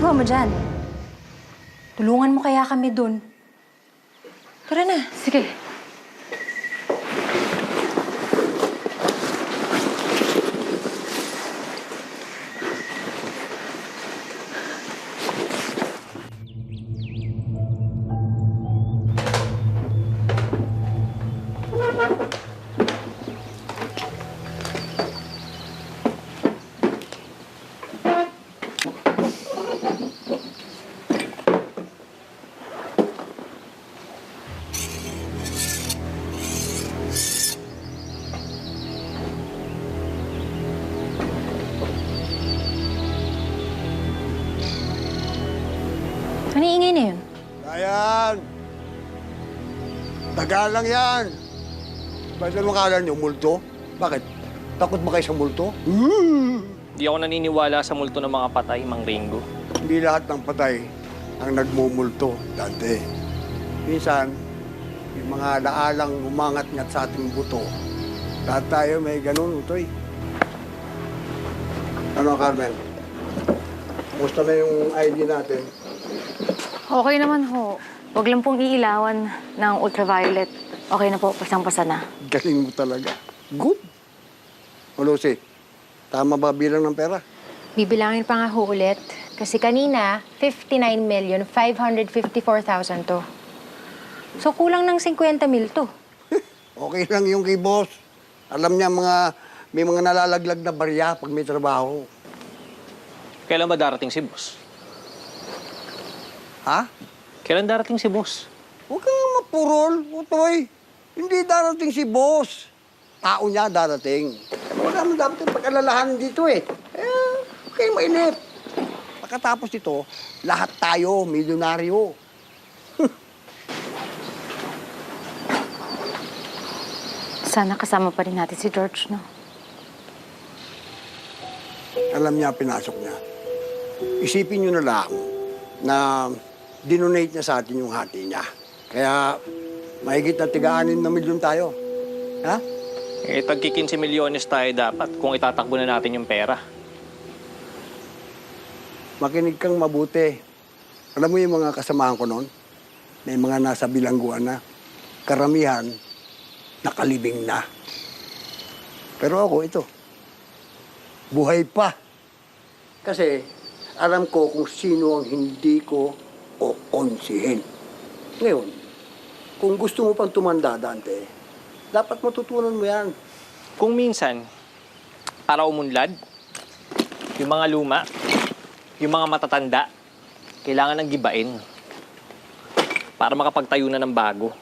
ginagawa mo dyan? Tulungan mo kaya kami dun. Tara na. Sige. Ano iingay na yun? Ayan. Tagal lang yan. Pwede mo kala niyo, multo? Bakit? Takot ba kayo sa multo? Di ako naniniwala sa multo ng mga patay, Mang Ringo. Hindi lahat ng patay ang nagmumulto, Dante. Minsan, yung mga laalang umangat-ngat sa ating buto. Lahat tayo may ganun, Utoy. Ano, Carmen? Kumusta na yung ID natin? Okay naman ho. Huwag lang pong iilawan ng ultraviolet. Okay na po, pasang-pasa na. Galing mo talaga. Good. O, Lucy, tama ba bilang ng pera? Bibilangin pa nga ho ulit. Kasi kanina, 59,554,000 to. So, kulang ng 50 mil to. Okay lang yung kay boss. Alam niya may mga nalalaglag na barya pag may trabaho. Kailan ba darating si boss? Ha? Kailan darating si boss? Huwag kang mapurol, Utoy. Hindi darating si boss. Tao niya darating. Wala naman dapat yung pag-alalahanin dito eh. Okay, mainip. Pagkatapos ito, lahat tayo milyonaryo. Sana kasama pa rin natin si George, no? Alam niya, pinasok niya. Isipin niyo na lang na dinonate niya sa atin yung hati niya. Kaya mahigit na tiga-6 na milyon tayo. Ha? Eh, tagki-15 milyones tayo dapat kung itatakbo na natin yung pera. Makinig kang mabuti. Alam mo yung mga kasamahan ko noon? May mga nasa bilangguan na. Karamihan, nakalibing na. Pero ako, ito. Buhay pa. Kasi alam ko kung sino ang hindi ko oonsihin. Ngayon, kung gusto mo pang tumanda, Dante, dapat matutunan mo yan. Kung minsan, para umunlad, yung mga luma, yung mga matatanda, kailangan ng gibain para makapagtayo na ng bago.